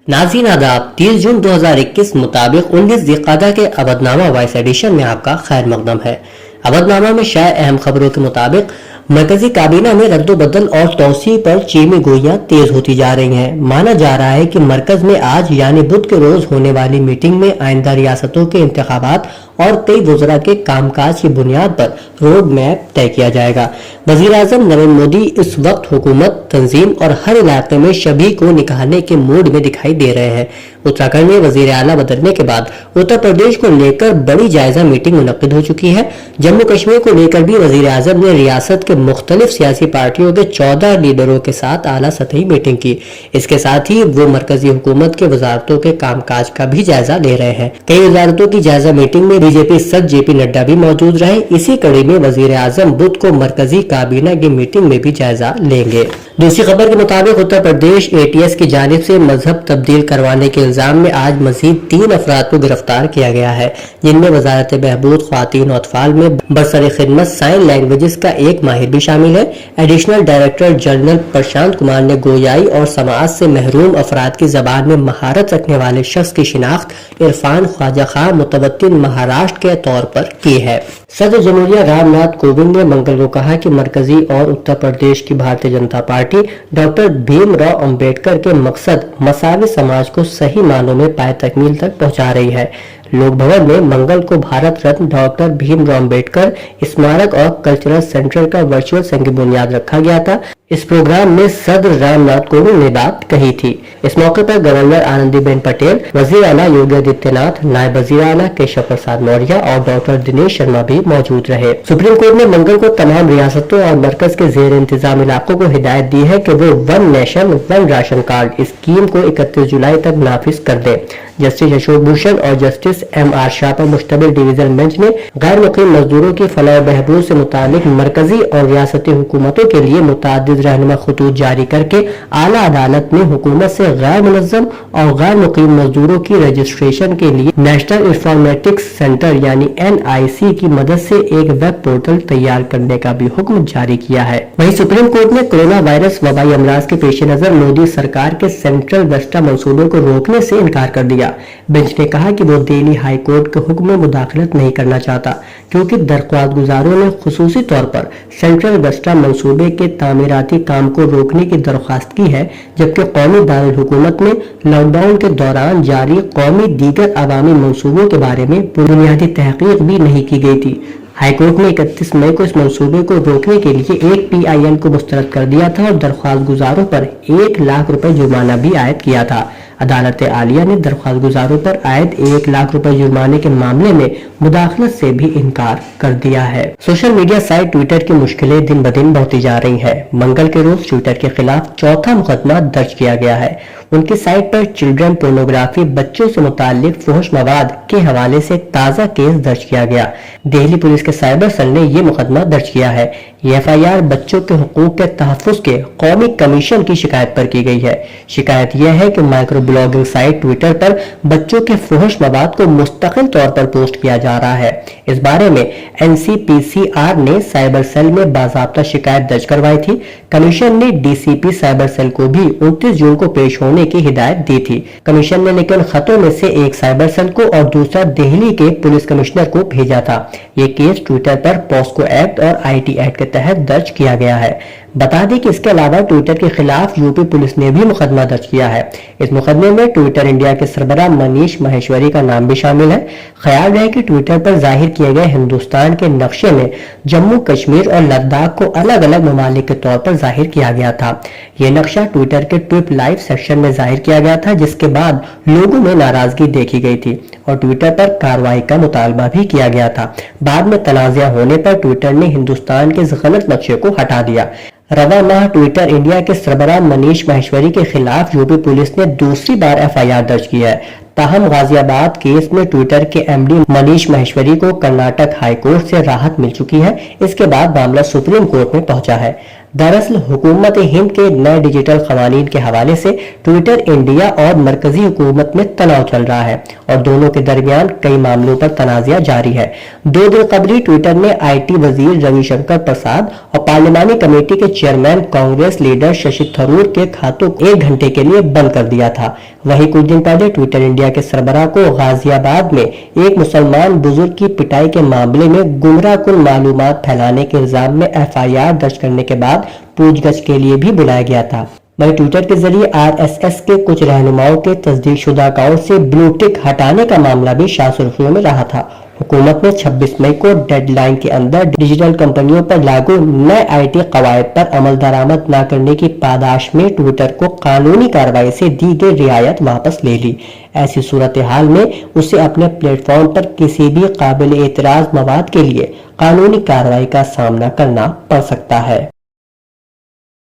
नाज़रीन आदाब, 30 जून 2021 मुताबिक 19 ज़िक़ादा के अवधनामा वॉइस एडिशन में आपका खैर मक़दम है। अवधनामा में शाये अहम खबरों के मुताबिक मरकजी काबीना में रद्दोबदल और तोसी पर चीमी गोइयां तेज होती जा रही हैं। माना जा रहा है कि मरकज में आज यानी बुध के रोज होने वाली मीटिंग में आइंदा रियासतों के इंतखाबात और कई वज़रा के कामकाज की बुनियाद पर रोड मैप तय किया जाएगा। वज़ीर आज़म नरेंद्र मोदी इस वक्त हुकूमत, तंजीम और हर इलाके में शबी को निकालने के मूड में दिखाई दे रहे हैं। उत्तराखंड में वज़ीर आला बदलने के बाद उत्तर प्रदेश को लेकर बड़ी जायजा मीटिंग मुनक्किद हो चुकी है। जम्मू कश्मीर को लेकर भी वज़ीर आज़म ने रियासत के मुख्तलिफ सियासी पार्टियों के 14 लीडरों के साथ आला सतही मीटिंग की। इसके साथ ही वो मरकजी हुकूमत के वजारतों के कामकाज का भी जायजा ले रहे हैं। कई वजारतों की जायजा मीटिंग में बीजेपी सदर जेपी नड्डा भी मौजूद रहे। इसी कड़ी में वज़ीर आज़म बुध को मरकजी काबीना की मीटिंग में भी जायजा लेंगे। दूसरी खबर के मुताबिक उत्तर प्रदेश ATS की जानिब से मजहब तब्दील करवाने के इल्जाम में आज मजीद 3 अफराद को गिरफ्तार किया गया है, जिनमें वजारत बहबूद ख्वातीन और अतफाल में बरसर खिदमत साइन लैंग्वेजेस का एक माहिर भी शामिल है। Additional director general Prashant Kumar ने गोयाई और समाज से महरूम अफराद की जबान में महारत रखने वाले शख्स की शिनाख्त इरफान ख्वाजा खां मुतवत्तिन महाराष्ट्र के तौर पर की है। सदर जमहूरिया रामनाथ कोविंद ने मंगल को कहा कि मरकजी और उत्तर प्रदेश की भारतीय जनता पार्टी डॉक्टर भीमराव अंबेडकर के मकसद मसावी समाज को सही मानों में पाए तकमील तक पहुंचा रही है। लोक भवन में मंगल को भारत रत्न डॉक्टर भीमराव अंबेडकर स्मारक और कल्चरल सेंटर का वर्चुअल संग बुनियाद रखा गया था। इस प्रोग्राम में सदर रामनाथ कोविंद ने बात कही थी। इस मौके पर गवर्नर आनंदीबेन पटेल, वजीर आला योगी आदित्यनाथ, नायब वजीर आला केशव प्रसाद मौर्य और डॉक्टर दिनेश शर्मा भी मौजूद रहे। सुप्रीम कोर्ट ने मंगल को तमाम रियासतों और मरकज के जेर इंतजाम इलाकों को हिदायत दी है कि वो one nation one ration card scheme को 31 जुलाई तक नाफिज कर दे। जस्टिस अशोक भूषण और जस्टिस MR शाह पर मुश्तमिल डिवीजन बेंच ने गैर मुकीम मजदूरों की फलाह बहबूद से मुतालिक मरकजी और रियासती हुकूमतों के लिए मुतादिद रहनुमा खतूत जारी करके आला अदालत ने हुकूमत से गैर मुनज़्ज़म और गैर मुकीम मजदूरों की रजिस्ट्रेशन के लिए नेशनल इंफॉर्मेटिक्स सेंटर यानी NIC की मदद से एक वेब पोर्टल तैयार करने का भी हुक्म जारी किया है। वहीं सुप्रीम कोर्ट ने कोरोना वायरस वबाई अमराज के पेश नजर मोदी सरकार के सेंट्रल वेस्टा मंसूबे को रोकने से इनकार कर दिया। बेंच ने कहा कि वो दिल्ली हाई कोर्ट के हुक्म में मुदाखलत नहीं करना चाहता, क्योंकि दरख्वास्त गुजारों ने खुसूसी तौर पर सेंट्रल वेस्टा मंसूबे के तामीराती काम को रोकने की दरख्वास्त की है, जबकि कौमी दारुल हुकूमत में लॉकडाउन के दौरान जारी कौमी दीगर अवामी मंसूबों के बारे में बुनियादी तहकीक भी नहीं की गई थी। हाईकोर्ट ने 31 मई को इस मंसूबे को रोकने के लिए एक PIL को मुस्तरद कर दिया था और दरख्वास्त गुजारों पर 1 लाख रुपए जुर्माना भी आयद किया था। अदालत आलिया ने दरख्वास्त गुजारों पर आयद 1 लाख रुपए जुर्माने के मामले में मुदाखलत से भी इनकार कर दिया है। सोशल मीडिया साइट ट्विटर की मुश्किलें दिन ब दिन बढ़ती जा रही हैं। मंगल के रोज ट्विटर के खिलाफ चौथा मुकदमा दर्ज किया गया है। उनकी साइट पर चिल्ड्रन पोर्नोग्राफी, बच्चों से मुताल्लिक फुहश मवाद के हवाले से एक ताज़ा केस दर्ज किया गया। दिल्ली पुलिस के साइबर सेल ने ये मुकदमा दर्ज किया है। ये FIR बच्चों के हुकूक के तहफ़्फ़ुज़ के कौमी कमीशन की शिकायत पर की गई है। शिकायत यह है कि माइक्रो ब्लॉगिंग साइट ट्विटर पर बच्चों के फुहश मवाद को मुस्तकिल तौर पर पोस्ट किया जा रहा है। इस बारे में NCPCR ने साइबर सेल में बाज़ाब्ता शिकायत दर्ज करवाई थी। कमीशन ने DCP साइबर सेल को भी 29 जून को पेश होने की हिदायत दी थी। कमीशन ने लेकिन खतों में से एक साइबर सेल को और दूसरा दिल्ली के पुलिस कमिश्नर को भेजा था। ये केस ट्विटर पर पॉस्को एक्ट और IT एक्ट के तहत दर्ज किया गया है। बता दें कि इसके अलावा ट्विटर के खिलाफ यूपी पुलिस ने भी मुकदमा दर्ज किया है। इस मुकदमे में ट्विटर इंडिया के सरबराह मनीष माहेश्वरी का नाम भी शामिल है। ख्याल रहे कि ट्विटर पर जाहिर किए गए हिंदुस्तान के नक्शे में जम्मू कश्मीर और लद्दाख को अलग अलग ममालिक के तौर पर जाहिर किया गया था। यह नक्शा ट्विटर के ट्विप लाइव सेक्शन में जाहिर किया गया था, जिसके बाद लोगों में नाराजगी देखी गई थी और ट्विटर पर कार्रवाई का मुतालबा भी किया गया था। बाद में तनाज़ा होने पर ट्विटर ने हिंदुस्तान के इस गलत नक्शे को हटा दिया। रवा माह ट्विटर इंडिया के सरबराह मनीष माहेश्वरी के खिलाफ यूपी पुलिस ने दूसरी बार FIR दर्ज किया है। ताहम गाजियाबाद केस में ट्विटर के MD मनीष माहेश्वरी को कर्नाटक हाई कोर्ट से राहत मिल चुकी है। इसके बाद मामला सुप्रीम कोर्ट में पहुंचा है। दरअसल हुकूमत हिंद के नए डिजिटल कवानीन के हवाले से ट्विटर इंडिया और मरकजी हुकूमत में तनाव चल रहा है और दोनों के दरमियान कई मामलों पर तनाज़ा जारी है। 2 दिन कबल ट्विटर ने IT वजीर रविशंकर प्रसाद और पार्लिमानी कमेटी के चेयरमैन कांग्रेस लीडर शशि थरूर के खातों 1 घंटे के लिए बंद कर दिया था। वहीं कुछ दिन पहले ट्विटर इंडिया के सरबराह को गाजियाबाद में एक मुसलमान बुजुर्ग की पिटाई के मामले में गुमराहकुन मालूमात फैलाने के इल्जाम में FIR दर्ज करने के बाद पूछगछ के लिए भी बुलाया गया था। वहीं ट्विटर के जरिए RSS के कुछ रहनुमाओं के तस्दीकशुदा अकाउंट से ब्लू टिक हटाने का मामला भी शाह-सुर्खियों में रहा था। हुकूमत ने 26 मई को डेडलाइन के अंदर डिजिटल कंपनियों पर लागू नए IT कवायद पर अमल दरामद न करने की पादाश में ट्विटर को कानूनी कार्रवाई से दी गई रियायत वापस ले ली। ऐसी सूरत हाल में उसे अपने प्लेटफॉर्म पर किसी भी काबिल एतराज मवाद के लिए कानूनी कार्रवाई का सामना करना पड़ सकता है।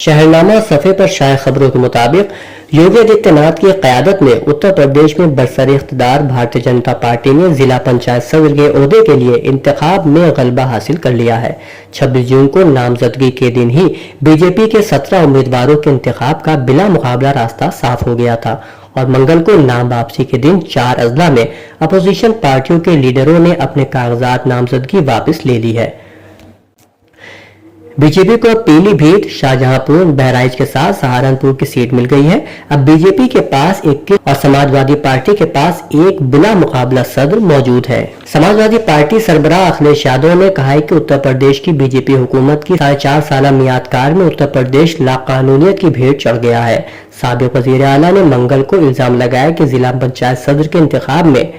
शहरनामा सफ़े पर शाया खबरों के मुताबिक योगी आदित्यनाथ की क़यादत में उत्तर प्रदेश में बरसर इख्तिदार भारतीय जनता पार्टी ने जिला पंचायत सदर के ओहदे के लिए इंतखाब में गलबा हासिल कर लिया है। 26 जून को नामजदगी के दिन ही बीजेपी के 17 उम्मीदवारों के इंतखाब का बिला मुकाबला रास्ता साफ हो गया था और मंगल को नाम वापसी के दिन 4 अजला में अपोजिशन पार्टियों के लीडरों ने अपने कागजात नामजदगी वापस ले ली है। बीजेपी को पीलीभीत, शाहजहांपुर, बहराइच के साथ सहारनपुर की सीट मिल गई है। अब बीजेपी के पास 21 और समाजवादी पार्टी के पास एक बिला मुकाबला सदर मौजूद है। समाजवादी पार्टी सरबराह अखिलेश यादव ने कहा है कि उत्तर प्रदेश की बीजेपी हुकूमत की 4.5 साल मियादकार में उत्तर प्रदेश लाकानूनियत की भेंट चढ़ गया है। साबिक वजीर आला ने मंगल को इल्जाम लगाया कि जिला पंचायत सदर के इंतखाब में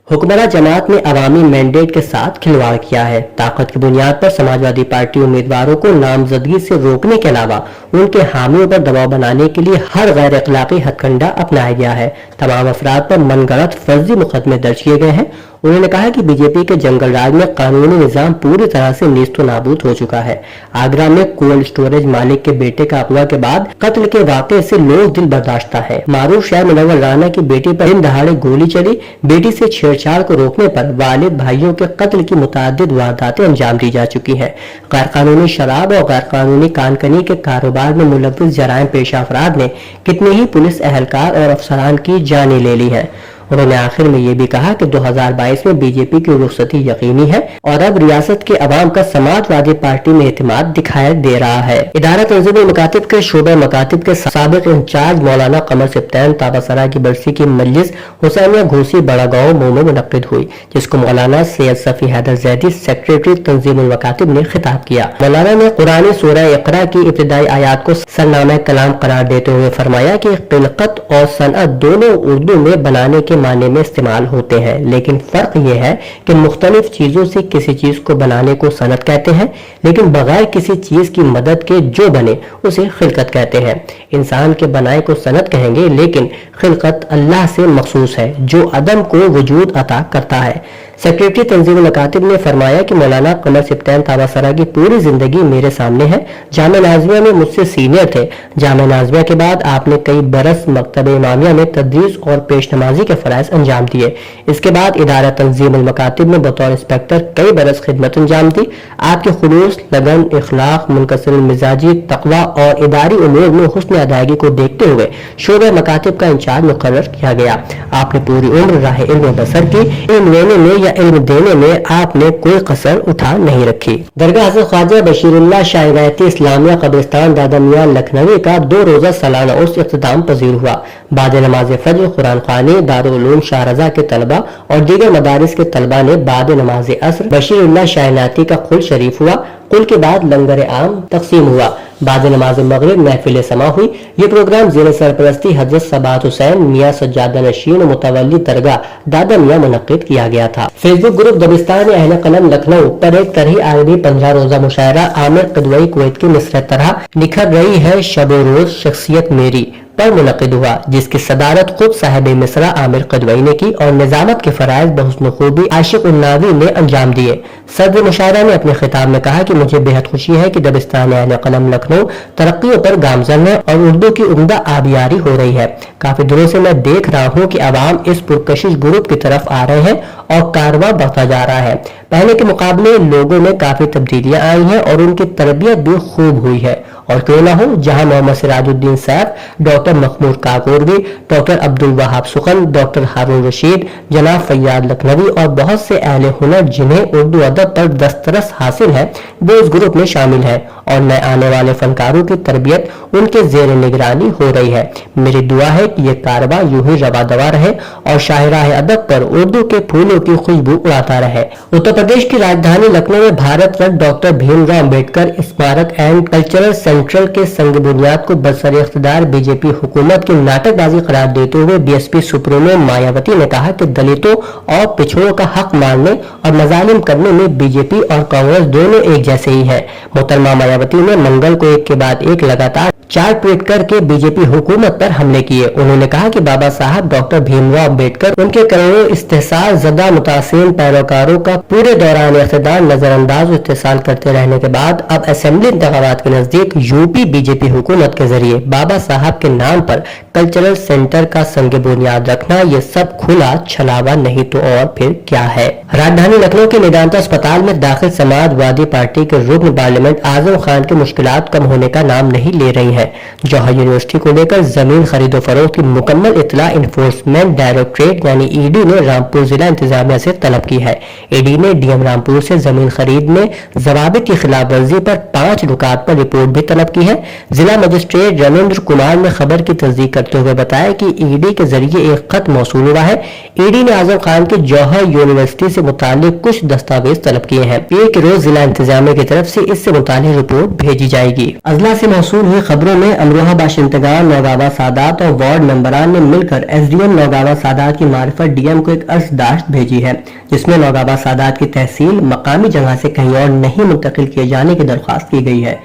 हुक्मरान जमात ने अवामी मैंडेट के साथ खिलवाड़ किया है। ताकत की बुनियाद पर समाजवादी पार्टी उम्मीदवारों को नामजदगी से रोकने के अलावा उनके हामियों पर दबाव बनाने के लिए हर गैर अखलाकी हथकंडा अपनाया गया है। तमाम अफराद पर मनगढ़ंत फर्जी मुकदमे दर्ज किए गए हैं। उन्होंने कहा कि बीजेपी के जंगल राज में कानूनी निजाम पूरी तरह से नीस्तो नाबूद हो चुका है। आगरा में कोल्ड स्टोरेज मालिक के बेटे का अगवा के बाद कत्ल के वाक़े से लोग दिल बर्दाश्त है। मारूफ शाह मुनव्वर राना की बेटी पर दिन दहाड़े गोली चली। बेटी से छेड़छाड़ को रोकने पर वालिद भाइयों के कत्ल की मुतअद्दिद वारदातें अंजाम दी जा चुकी है। गैर कानूनी शराब और गैर कानूनी कानकनी के कारोबार में मुलव्विस जराइम पेशा अफराद ने कितने ही पुलिस एहलकार और अफसरान की जानें ले ली है। उन्होंने आखिर में ये भी कहा कि 2022 में बीजेपी की रुखसती यकीनी है और अब रियासत के अवाम का समाजवादी पार्टी में एतमाद दिखाई दे रहा है। इदारा तंजीम मकातिब के शोबे मकातिब के साबिक इंचार्ज मौलाना कमर सिप्तैन ताबासरा की बरसी की मजलिस हुसैनिया घोसी बड़ा गाँव मुंह में मुनक्किद हुई, जिसको मौलाना सैयद सफी हैदर जैदी सेक्रेटरी तंजीम मकातिब ने खिताब किया। मौलाना ने कुरान सूरह इकरा की इब्तिदाई आयात को सरनामा कलाम करार देते हुए फरमाया कि खिलकत और सनअत दोनों उर्दू में बनाने के माने में इस्तेमाल होते हैं, लेकिन फर्क यह है कि मुख्तलिफ चीजों से किसी चीज को बनाने को सनत कहते हैं, लेकिन बगैर किसी चीज की मदद के जो बने उसे खिलकत कहते हैं। इंसान के बनाए को सनत कहेंगे, लेकिन खिलकत अल्लाह से मखसूस है जो अदम को वजूद अता करता है। सेक्रेटरी तंजीम मकातिब ने फरमाया कि मौलाना कमर सिप्तैन ताबासरा की पूरी जिंदगी मेरे सामने है। जामे नाज़िया में मुझसे सीनियर थे। जामे नाज़िया के बाद आपने कई बरस मकतब इमामिया में तदरीस और पेश नमाजी के फराइज अंजाम दिए। इसके बाद इदारा तंजीम मकातिब में बतौर इंस्पेक्टर कई बरस खिदमत अंजाम दी। आपके खुलूस, लगन, इखलाक, मुनकसिर मिजाजी, तकवा और इदारी उमूर में हुस्न अदायगी को देखते हुए शोबे मकातिब का इंचार्ज मुकर्रर किया गया। आपने पूरी उम्र राह इल्म बसर की। इल्म लेने में या इल्म देने में आपने कोई कसर उठा नहीं रखी। दरगाह हज़रत ख्वाजा बशीरुल्लाह शाह इनायती इस्लामिया कब्रिस्तान दादा मियां लखनवी का 2 रोजा सालाना उर्स इख्तिताम पजीर हुआ। बाद नमाज फज्र कुरान खानी, दारुल उलूम शाहरज़ा के तलबा और दीगर मदारिस के तलबा ने बाद नमाज असर बशीरुल्लाह शाह इनायती का कुल शरीफ हुआ। कुल के बाद लंगर आम तकसीम हुआ। बाद नमाज मगरिब महफिल समा हुई। ये प्रोग्राम ज़ेर सरपरस्ती हजरत सबात हुसैन मियां सज्जादा नशीन मुतवल्ली दरगाह दादा मियां मुनक्किद किया गया था। फेसबुक ग्रुप दबिस्तान अहले कलम लखनऊ पर एक तरही आरबी 15 रोजा मुशायरा आमिर क़दवई कुवैत की मिसरत तरह निखर रही है शब रोज शख्सियत मेरी पर मुनक्किद हुआ, जिसकी सदारत खुद साहिब मिसरा आमिर क़दवई ने की और निजामत के फराइज बहुस्न खूबी आशिक उन्नावी ने अंजाम दिए। सदर मुशायरा ने अपने खिताब में कहा कि मुझे बेहद खुशी है कि दबिस्तान अहले कलम लखनऊ तरक्कियों पर गामजन है और उर्दू की उम्दा आबियारी हो रही है। काफी दिनों से मैं देख रहा हूँ कि अवाम इस पुरकशिश ग्रुप की तरफ आ रहे हैं اور کارواں بڑھتا جا رہا ہے۔ پہلے کے مقابلے لوگوں میں کافی تبدیلیاں آئی ہیں اور ان کی تربیت بھی خوب ہوئی ہے، اور کیوں نہ ہو جہاں Muhammad Siraj uddin Saif, doctor Mahmood Kakorvi, doctor Abdul Wahab Sukhan, doctor Haroon Rashid, جناب فیاض لکھنوی اور بہت سے اہل ہنر جنہیں اردو ادب پر دسترس حاصل ہے وہ اس گروپ میں شامل ہیں، اور نئے آنے والے فنکاروں کی تربیت ان کے زیر نگرانی ہو رہی ہے۔ میری دعا ہے کہ یہ کارواں یوں ہی رواں دواں رہے اور شاہراہ ادب پر اردو کے پھولوں کی خوشبو اڑاتا رہے۔ اتر پردیش کی راجدھانی لکھنؤ میں Bharat Ratan doctor Bhim Rao Ambedkar Smarak and cultural centre کے سنگ بنیاد کو برسر اقتدار بی جے پی حکومت کی ناٹک بازی قرار دیتے ہوئے بی ایس پی سپریمو مایاوتی نے کہا کہ دلتوں اور پچھڑوں کا حق ماننے اور مظالم کرنے میں بی جے پی اور کانگریس دونوں ایک جیسے ہی ہیں۔ محترمہ مایاوتی نے منگل کو ایک کے بعد ایک لگاتار 4 ٹویٹ کر کے بی جے پی حکومت پر حملے کیے۔ انہوں نے کہا کہ بابا صاحب ڈاکٹر بھیم راؤ امبیڈکر، ان کے کروڑوں استحصال زدہ متاثرین پیروکاروں کا پورے دوران اقتدار نظر انداز و استحصال کرتے رہنے کے بعد اب اسمبلی انتخابات کے نزدیک یو پی بی جے پی حکومت کے ذریعے بابا صاحب کے نام پر کلچرل سینٹر کا سنگ بنیاد رکھنا یہ سب کھلا چھلاوا نہیں تو اور پھر کیا ہے۔ راجدھانی لکھنؤ کے میدانتا اسپتال میں داخل سماجوادی پارٹی کے رکن پارلیمنٹ اعظم خان کی مشکلات کم ہونے کا نام نہیں لے رہی ہیں۔ جوہر یونیورسٹی کو لے کر زمین خرید و فروخت کی مکمل اطلاع انفورسمنٹ ڈائریکٹوریٹ یعنی ای ڈی نے رامپور ضلع انتظامیہ سے طلب کی ہے۔ ای ڈی نے ڈی ایم رامپور سے زمین خرید میں ضوابط کی خلاف ورزی پر 5 نکات پر رپورٹ بھی طلب کی ہے۔ ضلع مجسٹریٹ رمیندر کمار نے خبر کی تصدیق کرتے ہوئے بتایا کہ ای ڈی کے ذریعے ایک خط موصول ہوا ہے۔ ای ڈی نے اعظم خان کے جوہر یونیورسٹی سے متعلق کچھ دستاویز طلب کیے ہیں۔ ایک روز ضلع انتظامیہ کی طرف سے اس سے متعلق رپورٹ بھیجی جائے گی۔ اضلاع سے موصول ہوئی خبروں میں امروہہ باشندگان نوگاوا سادات اور وارڈ ممبران نے مل کر ایس ڈی ایم نوگاوا سادات کی معرفت ڈی ایم کو ایک عرضداشت بھیجی ہے، جس میں نوگاوا سادات کی تحصیل مقامی جگہ سے کہیں اور نہیں منتقل کیے جانے کی درخواست کی گئی ہے۔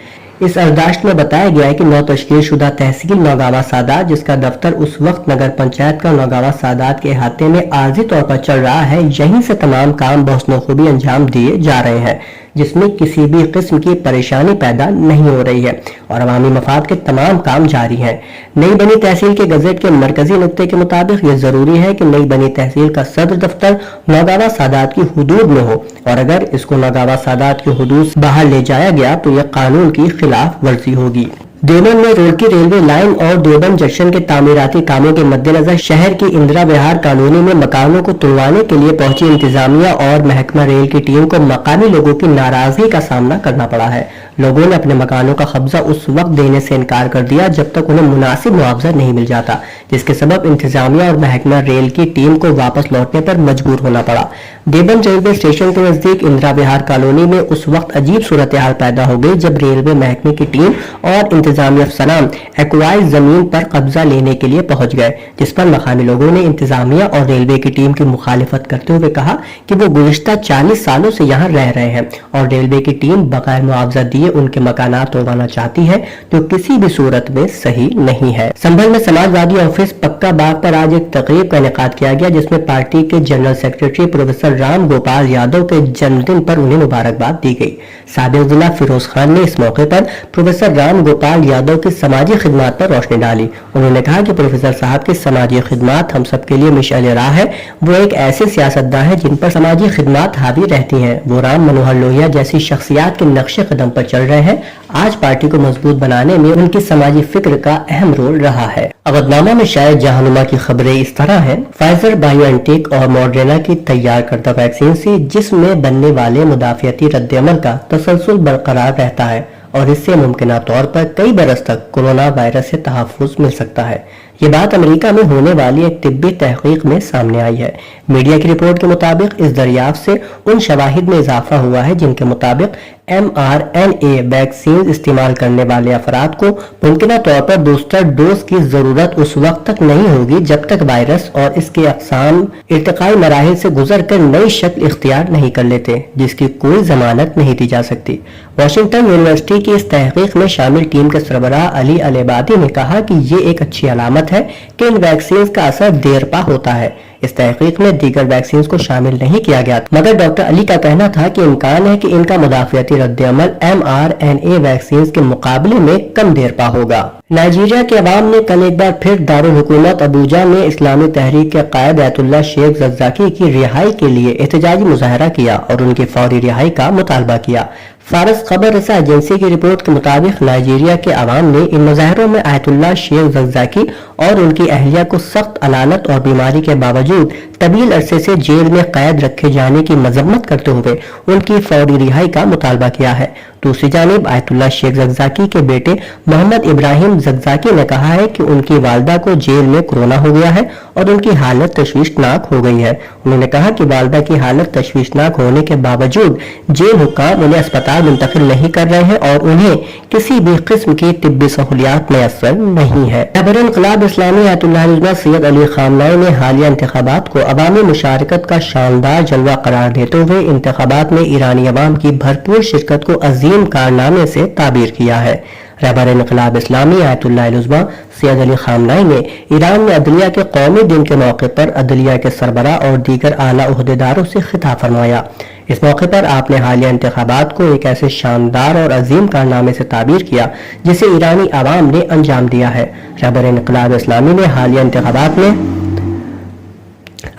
اس عرضداشت میں بتایا گیا ہے کہ نو تشکیل شدہ تحصیل نوگاوا سادات، جس کا دفتر اس وقت نگر پنچایت کا نوگاوا سادات کے احاطے میں عارضی طور پر چل رہا ہے، یہیں سے تمام کام بحسن و خوبی انجام دیے جا رہے ہیں، جس میں کسی بھی قسم کی پریشانی پیدا نہیں ہو رہی ہے اور عوامی مفاد کے تمام کام جاری ہیں۔ نئی بنی تحصیل کے گزٹ کے مرکزی نقطے کے مطابق یہ ضروری ہے کہ نئی بنی تحصیل کا صدر دفتر نوگاوا سادات کی حدود میں ہو، اور اگر اس کو نوگاوا سادات کی حدود سے باہر لے جایا گیا تو یہ قانون کی خلاف ورزی ہوگی۔ دیوبند میں روڈ کی ریلوے لائن اور دیوبند جنکشن کے تعمیراتی کاموں کے مد نظر شہر کی اندرا وہار کالونی میں مکانوں کو تلوانے کے لیے پہنچی انتظامیہ اور محکمہ ریل کی ٹیم کو مقامی لوگوں کی ناراضگی کا سامنا کرنا پڑا ہے۔ لوگوں نے اپنے مکانوں کا قبضہ اس وقت دینے سے انکار کر دیا جب تک انہیں مناسب معاوضہ نہیں مل جاتا، جس کے سبب انتظامیہ اور محکمہ ریل کی ٹیم کو واپس لوٹنے پر مجبور ہونا پڑا۔ دیوبند ریلوے اسٹیشن کے نزدیک اندرا وہار کالونی میں اس وقت عجیب صورتحال پیدا ہو گئی جب ریلوے محکمے کی ٹیم اور انتظامیہ افسران ایکوائز زمین پر قبضہ لینے کے لیے پہنچ گئے، جس پر مقامی لوگوں نے انتظامیہ اور ریلوے کی ٹیم کی مخالفت کرتے ہوئے کہا کہ وہ گزشتہ 40 سالوں سے یہاں رہ رہے ہیں اور ریلوے کی ٹیم بغیر معاوضہ دیے ان کے مکانات توڑوانا چاہتی ہے، جو کسی بھی صورت میں صحیح نہیں ہے۔ سنبھل میں سماجوادی آفس پکا باغ پر آج ایک تقریب کا انعقاد کیا گیا، جس میں پارٹی کے general secretary professor Ram Gopal Yadav کے جنم دن پر انہیں مبارکباد دی گئی۔ سابق ضلع فیروز خان نے اس موقع پر پروفیسر رام گوپال یادو کی سماجی خدمات پر روشنی ڈالی۔ انہوں نے کہا کہ پروفیسر صاحب کی سماجی خدمات ہم سب کے لیے مشعل راہ ہے۔ وہ ایک ایسے سیاستداں ہیں جن پر سماجی خدمات حاوی رہتی ہیں۔ وہ رام منوہر لوہیا جیسی شخصیات کے نقش قدم پر چل رہے ہیں۔ آج پارٹی کو مضبوط بنانے میں ان کی سماجی فکر کا اہم رول رہا ہے۔ اودنامہ میں شاید جہانما کی خبریں اس طرح ہیں: فائزر بایو اینٹیک اور ماڈرنا کی تیار کردہ ویکسین سے جسم میں بننے والے مدافعتی رد عمل کا تسلسل برقرار رہتا ہے اور اس سے ممکنہ طور پر کئی برس تک کورونا وائرس سے تحفظ مل سکتا ہے۔ یہ بات امریکہ میں ہونے والی ایک طبی تحقیق میں سامنے آئی ہے۔ میڈیا کی رپورٹ کے مطابق اس دریافت سے ان شواہد میں اضافہ ہوا ہے جن کے مطابق mRNA ویکسین استعمال کرنے والے افراد کو ممکنہ طور پر بوسٹر ڈوز کی ضرورت اس وقت تک نہیں ہوگی جب تک وائرس اور اس کے اقسام ارتقائی مراحل سے گزر کر نئی شکل اختیار نہیں کر لیتے، جس کی کوئی ضمانت نہیں دی جا سکتی۔ واشنگٹن یونیورسٹی کی اس تحقیق میں شامل ٹیم کے سربراہ علی العبادی نے کہا کہ یہ ایک اچھی علامت ہے کہ ان ویکسینز کا اثر دیر پا ہوتا ہے۔ इस तहकीक में दीगर वैक्सीन को शामिल नहीं किया गया, मगर डॉक्टर अली का कहना था कि इम्कान है कि इनका मुदाफियती रद्द-ए-अमल mRNA वैक्सीन के मुकाबले में कम देर पा होगा। नाइजीरिया के अवाम ने कल एक बार फिर दारुल हुकूमत अबूजा में इस्लामी तहरीक के कायद आयतुल्लाह शेख ज़क़ज़ाकी की रिहाई के लिए एहतजाजी मुजाहरा किया और उनकी फौरी रिहाई का मुतालबा किया। फारस खबर रसा एजेंसी की रिपोर्ट के मुताबिक नाइजीरिया के अवाम ने इन मुजाहरों में आयतुल्लाह शेख ज़क़ज़ाकी और उनकी अहलिया को सख्त अलानत और बीमारी के बावजूद तवील अरसे से जेल में कैद रखे जाने की मजम्मत करते हुए उनकी फौरी रिहाई का मुतालबा किया है। दूसरी जानिब आयतुल्लाह शेख ज़क़ज़ाकी के बेटे मोहम्मद इब्राहिम ज़क़ज़ाकी ने कहा है कि उनकी वालदा को जेल में कोरोना हो गया है और उनकी हालत तशवीशनाक हो गई है। उन्होंने कहा कि वालदा की हालत तशवीशनाक होने के बावजूद जेल हुक्काम उन्हें अस्पताल मुंतकिल नहीं कर रहे हैं और उन्हें किसी भी किस्म की तिब्बी सहूलियात मैसर नहीं है। रहबर इन्क़िलाब इस्लामी आयतुल्लाह सैयद अली ख़ामनेई ने हालिया इंतखाबात को अवामी मुशारकत का शानदार जलवा करार देते हुए इंतखाबात में ईरानी अवाम की भरपूर शिरकत को अजीम कारनामे से ताबीर किया है। रहबर इन्क़िलाब इस्लामी आयतुल्लाह सैयद अली ख़ामनेई ने ईरान में अदलिया के कौमी दिन के मौके पर अदलिया के सरबरा और दीगर आला ओहदेदारों से खिताब फरमाया। इस मौके पर आपने हालिया इंतखाबात को एक ऐसे शानदार और अजीम कारनामे से ताबीर किया जिसे ईरानी आवाम ने अंजाम दिया है। रहबर इन्क़िलाब इस्लामी ने हालिया इंतखाबात में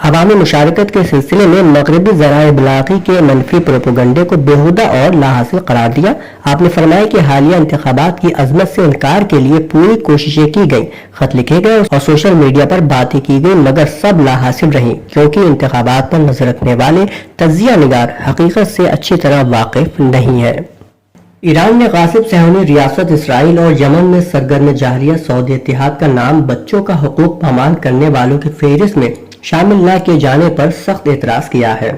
अवामी मुशारकत के सिलसिले में मगरबी ज़राए इब्लागी के मनफी प्रोपोगंडे को बेहुदा और लाहासिल करार दिया। आपने फरमाया कि हालिया इंतखाबात की अजमत से इनकार के लिए पूरी कोशिशें की गई, खत लिखे गए और सोशल मीडिया पर बातें की गई, मगर सब लाहासिल रही क्योंकि इंतखाबात पर नजर रखने वाले तज्जिया निगार हकीकत से अच्छी तरह वाकिफ नहीं है। ईरान ने गासिब सहूनी रियासत इसराइल और यमन में सरगर्म जाहिरिया सऊदी इत्तेहाद का नाम बच्चों का हुकूक पामाल करने वालों की फहरिस्त में शामिल न किए जाने पर सख्त एतराज किया है।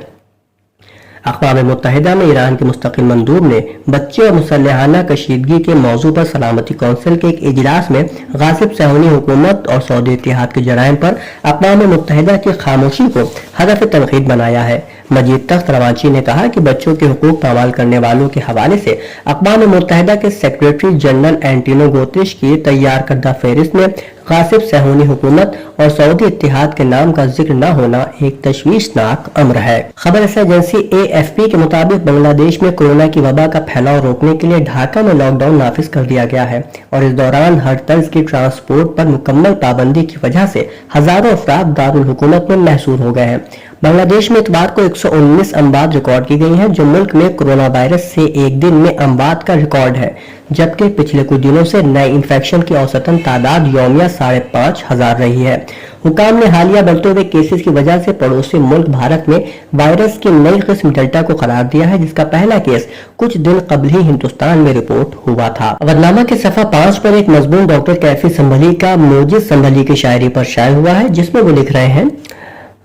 अक़वाम मुत्तहिदा में ईरान के मुस्तकिल मंदूब ने बच्चे और मुसल्लहाना कशीदगी के मौजू पर सलामती कौंसिल के एक इजलास में गासिब सहूनी हुकूमत और सऊदी इत्तेहाद के जराइम पर अक़वाम मुत्तहिदा की खामोशी को हदफ तनकीद बनाया है। मजीद तख्त रवांची ने कहा कि बच्चों के हुकूक पामाल करने वालों के हवाले से अक़वाम मुत्तहिदा के सेक्रेटरी जनरल एंटोनियो गुतेरेश की तैयार करदा फहरिस्त में गासिब सहूनी हुकूमत और सऊदी इत्तेहाद के नाम का जिक्र न होना एक तशवीशनाक अमर है। खबर एजेंसी AFP के मुताबिक बांग्लादेश में कोरोना की वबा का फैलाव रोकने के लिए ढाका में लॉकडाउन नाफिज कर दिया गया है और इस दौरान हर तर्ज की ट्रांसपोर्ट पर मुकम्मल पाबंदी की वजह से हजारों अफराद दारुल हुकूमत में महसूर हो गए हैं। बांग्लादेश में इतवार को 119 अमवात रिकॉर्ड की गई हैं, जो मुल्क में कोरोना वायरस से एक दिन में अमवात का रिकॉर्ड है, जबकि पिछले कुछ दिनों से नए इन्फेक्शन की औसतन तादाद यौमिया 5,500 रही है। हुकाम ने हालिया बढ़ते हुए केसेस की वजह से पड़ोसी मुल्क भारत में वायरस की नई किस्म डेल्टा को करार दिया है, जिसका पहला केस कुछ दिन कबल ही हिंदुस्तान में रिपोर्ट हुआ था। अवधनामा के सफा 5 पर एक मजमून डॉक्टर कैफी संभली का मोजिद संभली की शायरी पर शाये हुआ है, जिसमें वो लिख रहे हैं,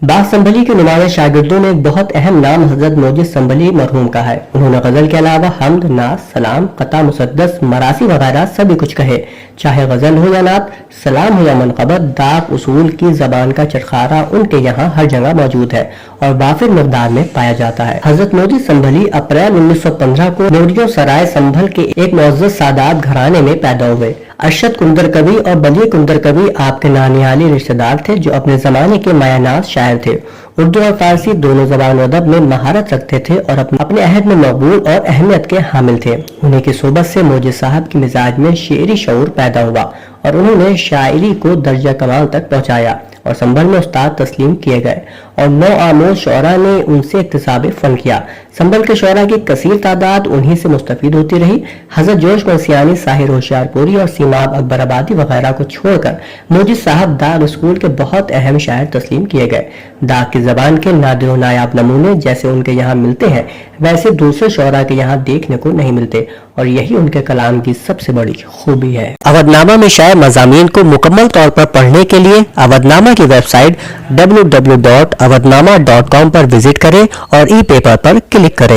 बाग संभली के नुमाया शागिर्दों में एक बहुत अहम नाम हजरत मोजिद संभली मरहूम का है। उन्होंने गजल के अलावा हमद, नात, सलाम, कता, मुसद्दस, मरासी वगैरह सभी कुछ कहे, चाहे गजल हो या नात, सलाम हो या मनक़बत, दाग, उसूल की जबान का चटखारा उनके यहाँ हर जगह मौजूद है और वाफिर मकदार में पाया जाता है। हजरत मोजिद संभली अप्रैल 1915 को नोरियो सराय संभल के एक मुअज़्ज़ज़ सादात घराने में पैदा हुए। अरशद कुंदर कवि और बली कुंदर कवि आपके नानिहाली रिश्तेदार थे, जो अपने जमाने के मायानाज शायर थे। उर्दू और फारसी दोनों ज़बान अदब में महारत रखते थे और अपने अहद में मकबूल और अहमियत के हामिल थे। उन्हीं की सोबत से मोजिद साहब के मिजाज में शेरी शऊर पैदा हुआ और उन्होंने शायरी को दर्जा कमाल तक पहुंचाया और संभल में उस्ताद तस्लीम किए गए और नौ आमोज शोरा ने उनसे इक्तिसाब फन किया। संभल के शोरा की कसीर तादाद उन्हीं से मुस्तफीद होती रही। हजरत जोश मंसियानी, साहिर होशियारपुरी और सीमाब अकबराबादी वगैरह को छोड़कर मोजिद साहब दाग स्कूल के बहुत अहम शायर तस्लीम किए गए। दाग की जबान के नादिर नायाब नमूने जैसे उनके यहाँ मिलते हैं, वैसे दूसरे शोरा के यहाँ देखने को नहीं मिलते और यही उनके कलाम की सबसे बड़ी खूबी है। अवधनामा में शाये मज़ामीन को मुकम्मल तौर पर पढ़ने के लिए अवधनामा की वेबसाइट www.awadnama.com पर विजिट करें और ई पेपर पर क्लिक करें।